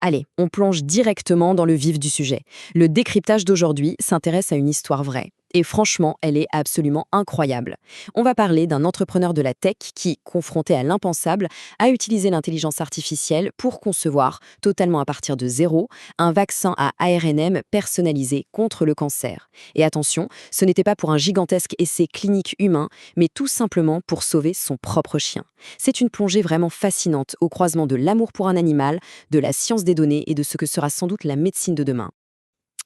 Allez, on plonge directement dans le vif du sujet. Le décryptage d'aujourd'hui s'intéresse à une histoire vraie. Et franchement, elle est absolument incroyable. On va parler d'un entrepreneur de la tech qui, confronté à l'impensable, a utilisé l'intelligence artificielle pour concevoir, totalement à partir de zéro, un vaccin à ARNM personnalisé contre le cancer. Et attention, ce n'était pas pour un gigantesque essai clinique humain, mais tout simplement pour sauver son propre chien. C'est une plongée vraiment fascinante au croisement de l'amour pour un animal, de la science des données et de ce que sera sans doute la médecine de demain.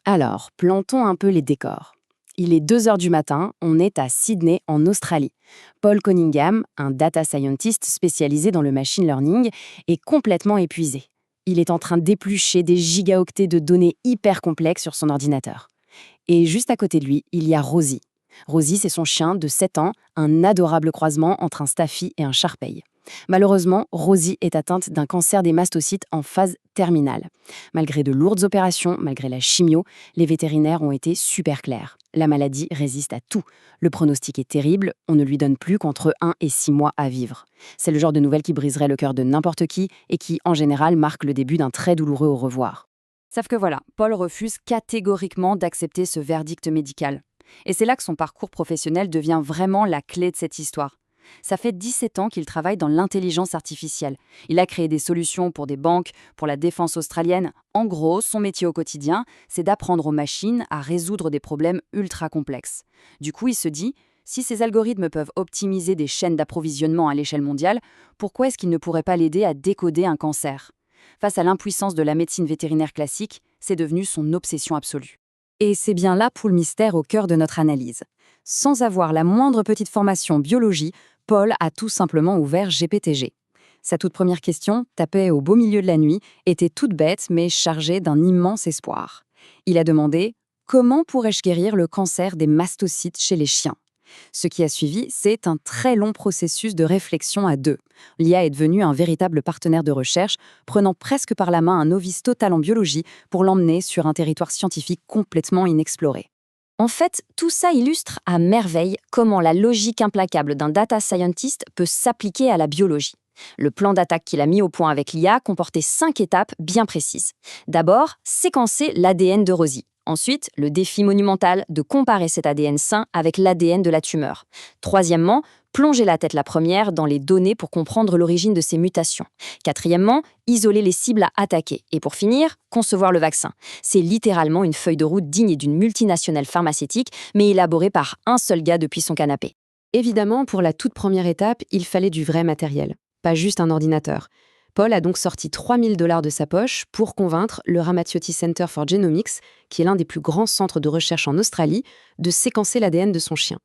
Alors, plantons un peu les décors. Il est 2 heures du matin, on est à Sydney, en Australie. Paul Cunningham, un data scientist spécialisé dans le machine learning, est complètement épuisé. Il est en train d'éplucher des gigaoctets de données hyper complexes sur son ordinateur. Et juste à côté de lui, il y a Rosie. Rosie, c'est son chien de 7 ans, un adorable croisement entre un Staffy et un Shar-Pei. Malheureusement, Rosie est atteinte d'un cancer des mastocytes en phase terminale. Malgré de lourdes opérations, malgré la chimio, les vétérinaires ont été super clairs. La maladie résiste à tout. Le pronostic est terrible, on ne lui donne plus qu'entre 1 et 6 mois à vivre. C'est le genre de nouvelle qui briserait le cœur de n'importe qui et qui, en général, marque le début d'un très douloureux au revoir. Sauf que voilà, Paul refuse catégoriquement d'accepter ce verdict médical. Et c'est là que son parcours professionnel devient vraiment la clé de cette histoire. Ça fait 17 ans qu'il travaille dans l'intelligence artificielle. Il a créé des solutions pour des banques, pour la défense australienne. En gros, son métier au quotidien, c'est d'apprendre aux machines à résoudre des problèmes ultra complexes. Du coup, il se dit, si ces algorithmes peuvent optimiser des chaînes d'approvisionnement à l'échelle mondiale, pourquoi est-ce qu'ils ne pourraient pas l'aider à décoder un cancer ? Face à l'impuissance de la médecine vétérinaire classique, c'est devenu son obsession absolue. Et c'est bien là pour le mystère au cœur de notre analyse. Sans avoir la moindre petite formation biologie, Paul a tout simplement ouvert GPTG. Sa toute première question, tapée au beau milieu de la nuit, était toute bête mais chargée d'un immense espoir. Il a demandé « Comment pourrais-je guérir le cancer des mastocytes chez les chiens ?» Ce qui a suivi, c'est un très long processus de réflexion à deux. L'IA est devenue un véritable partenaire de recherche, prenant presque par la main un novice total en biologie pour l'emmener sur un territoire scientifique complètement inexploré. En fait, tout ça illustre à merveille comment la logique implacable d'un data scientist peut s'appliquer à la biologie. Le plan d'attaque qu'il a mis au point avec l'IA comportait 5 étapes bien précises. D'abord, séquencer l'ADN de Rosie. Ensuite, le défi monumental de comparer cet ADN sain avec l'ADN de la tumeur. Troisièmement, plonger la tête la première dans les données pour comprendre l'origine de ces mutations. Quatrièmement, isoler les cibles à attaquer. Et pour finir, concevoir le vaccin. C'est littéralement une feuille de route digne d'une multinationale pharmaceutique, mais élaborée par un seul gars depuis son canapé. Évidemment, pour la toute première étape, il fallait du vrai matériel, pas juste un ordinateur. Paul a donc sorti $3 000 de sa poche pour convaincre le Ramathiotti Center for Genomics, qui est l'un des plus grands centres de recherche en Australie, de séquencer l'ADN de son chien.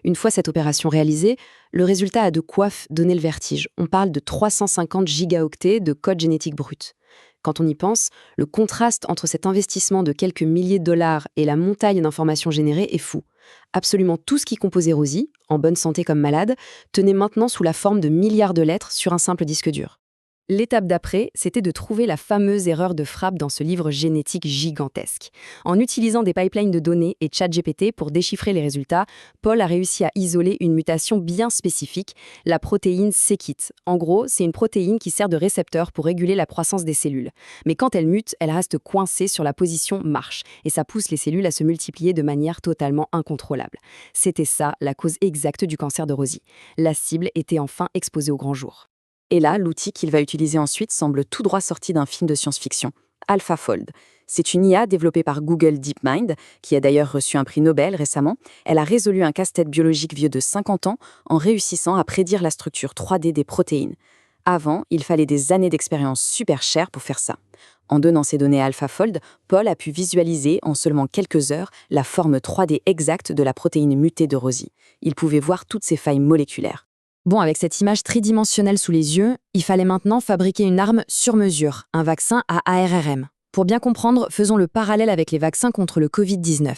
Une fois cette opération réalisée, le résultat a de quoi donner le vertige. On parle de 350 gigaoctets de code génétique brut. Quand on y pense, le contraste entre cet investissement de quelques milliers de dollars et la montagne d'informations générées est fou. Absolument tout ce qui composait Rosie, en bonne santé comme malade, tenait maintenant sous la forme de milliards de lettres sur un simple disque dur. L'étape d'après, c'était de trouver la fameuse erreur de frappe dans ce livre génétique gigantesque. En utilisant des pipelines de données et ChatGPT pour déchiffrer les résultats, Paul a réussi à isoler une mutation bien spécifique, la protéine c-KIT. En gros, c'est une protéine qui sert de récepteur pour réguler la croissance des cellules. Mais quand elle mute, elle reste coincée sur la position marche, et ça pousse les cellules à se multiplier de manière totalement incontrôlable. C'était ça, la cause exacte du cancer de Rosie. La cible était enfin exposée au grand jour. Et là, l'outil qu'il va utiliser ensuite semble tout droit sorti d'un film de science-fiction, AlphaFold. C'est une IA développée par Google DeepMind, qui a d'ailleurs reçu un prix Nobel récemment. Elle a résolu un casse-tête biologique vieux de 50 ans en réussissant à prédire la structure 3D des protéines. Avant, il fallait des années d'expérience super chères pour faire ça. En donnant ces données à AlphaFold, Paul a pu visualiser en seulement quelques heures la forme 3D exacte de la protéine mutée de Rosie. Il pouvait voir toutes ses failles moléculaires. Bon, avec cette image tridimensionnelle sous les yeux, il fallait maintenant fabriquer une arme sur mesure, un vaccin à ARRM. Pour bien comprendre, faisons le parallèle avec les vaccins contre le Covid-19.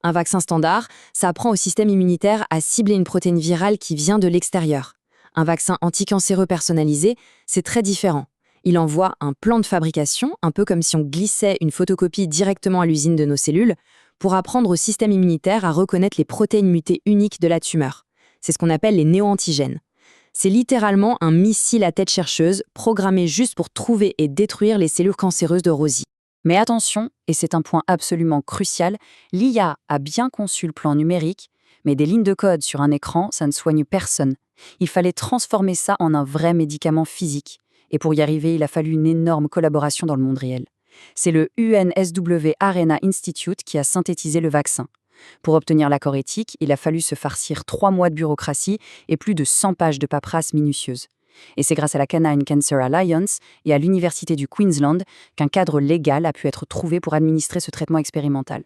Un vaccin standard, ça apprend au système immunitaire à cibler une protéine virale qui vient de l'extérieur. Un vaccin anticancéreux personnalisé, c'est très différent. Il envoie un plan de fabrication, un peu comme si on glissait une photocopie directement à l'usine de nos cellules, pour apprendre au système immunitaire à reconnaître les protéines mutées uniques de la tumeur. C'est ce qu'on appelle les néoantigènes. C'est littéralement un missile à tête chercheuse programmé juste pour trouver et détruire les cellules cancéreuses de Rosie. Mais attention, et c'est un point absolument crucial, l'IA a bien conçu le plan numérique, mais des lignes de code sur un écran, ça ne soigne personne. Il fallait transformer ça en un vrai médicament physique. Et pour y arriver, il a fallu une énorme collaboration dans le monde réel. C'est le UNSW Arena Institute qui a synthétisé le vaccin. Pour obtenir l'accord éthique, il a fallu se farcir 3 mois de bureaucratie et plus de 100 pages de paperasse minutieuse. Et c'est grâce à la Canine Cancer Alliance et à l'Université du Queensland qu'un cadre légal a pu être trouvé pour administrer ce traitement expérimental.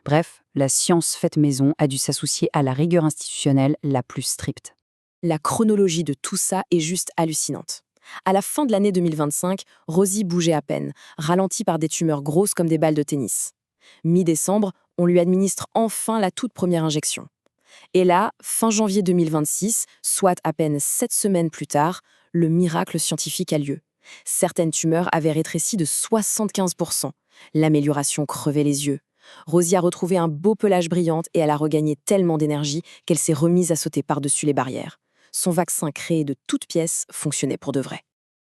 Bref, la science faite maison a dû s'associer à la rigueur institutionnelle la plus stricte. La chronologie de tout ça est juste hallucinante. À la fin de l'année 2025, Rosie bougeait à peine, ralentie par des tumeurs grosses comme des balles de tennis. Mi-décembre, on lui administre enfin la toute première injection. Et là, fin janvier 2026, soit à peine 7 semaines plus tard, le miracle scientifique a lieu. Certaines tumeurs avaient rétréci de 75%. L'amélioration crevait les yeux. Rosie a retrouvé un beau pelage brillant et elle a regagné tellement d'énergie qu'elle s'est remise à sauter par-dessus les barrières. Son vaccin créé de toutes pièces fonctionnait pour de vrai.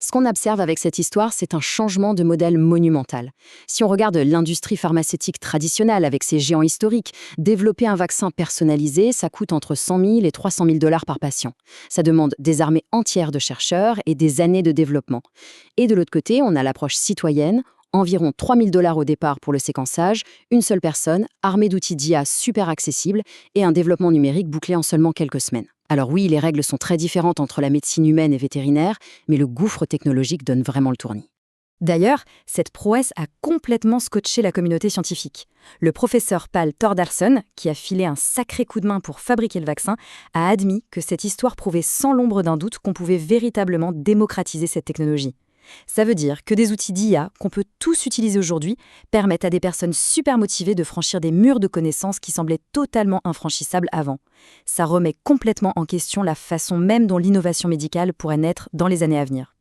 Ce qu'on observe avec cette histoire, c'est un changement de modèle monumental. Si on regarde l'industrie pharmaceutique traditionnelle avec ses géants historiques, développer un vaccin personnalisé, ça coûte entre 100 000 et 300 000 $ par patient. Ça demande des armées entières de chercheurs et des années de développement. Et de l'autre côté, on a l'approche citoyenne, environ 3 000 $ au départ pour le séquençage, une seule personne, armée d'outils d'IA super accessibles et un développement numérique bouclé en seulement quelques semaines. Alors oui, les règles sont très différentes entre la médecine humaine et vétérinaire, mais le gouffre technologique donne vraiment le tournis. D'ailleurs, cette prouesse a complètement scotché la communauté scientifique. Le professeur Pal Thordarson, qui a filé un sacré coup de main pour fabriquer le vaccin, a admis que cette histoire prouvait sans l'ombre d'un doute qu'on pouvait véritablement démocratiser cette technologie. Ça veut dire que des outils d'IA qu'on peut tous utiliser aujourd'hui permettent à des personnes super motivées de franchir des murs de connaissances qui semblaient totalement infranchissables avant. Ça remet complètement en question la façon même dont l'innovation médicale pourrait naître dans les années à venir.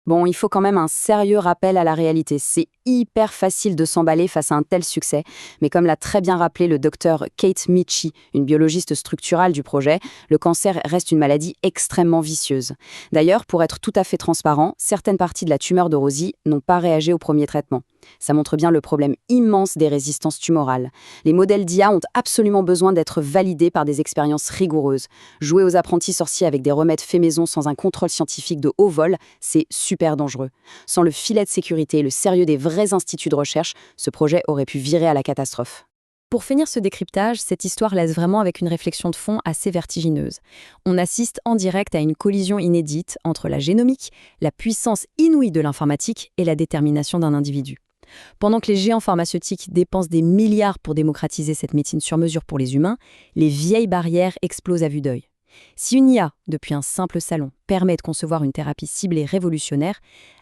Bon, il faut quand même un sérieux rappel à la réalité. C'est hyper facile de s'emballer face à un tel succès, mais comme l'a très bien rappelé le docteur Kate Michie, une biologiste structurale du projet, le cancer reste une maladie extrêmement vicieuse. D'ailleurs, pour être tout à fait transparent, certaines parties de la tumeur de Rosie n'ont pas réagi au premier traitement. Ça montre bien le problème immense des résistances tumorales. Les modèles d'IA ont absolument besoin d'être validés par des expériences rigoureuses. Jouer aux apprentis sorciers avec des remèdes faits maison sans un contrôle scientifique de haut vol, c'est super dangereux. Sans le filet de sécurité et le sérieux des vrais instituts de recherche, ce projet aurait pu virer à la catastrophe. Pour finir ce décryptage, cette histoire laisse vraiment avec une réflexion de fond assez vertigineuse. On assiste en direct à une collision inédite entre la génomique, la puissance inouïe de l'informatique et la détermination d'un individu. Pendant que les géants pharmaceutiques dépensent des milliards pour démocratiser cette médecine sur mesure pour les humains, les vieilles barrières explosent à vue d'œil. Si une IA, depuis un simple salon, permet de concevoir une thérapie ciblée révolutionnaire,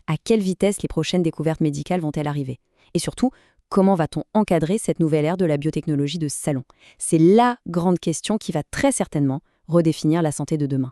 à quelle vitesse les prochaines découvertes médicales vont-elles arriver? Et surtout, comment va-t-on encadrer cette nouvelle ère de la biotechnologie de salon? C'est la grande question qui va très certainement redéfinir la santé de demain.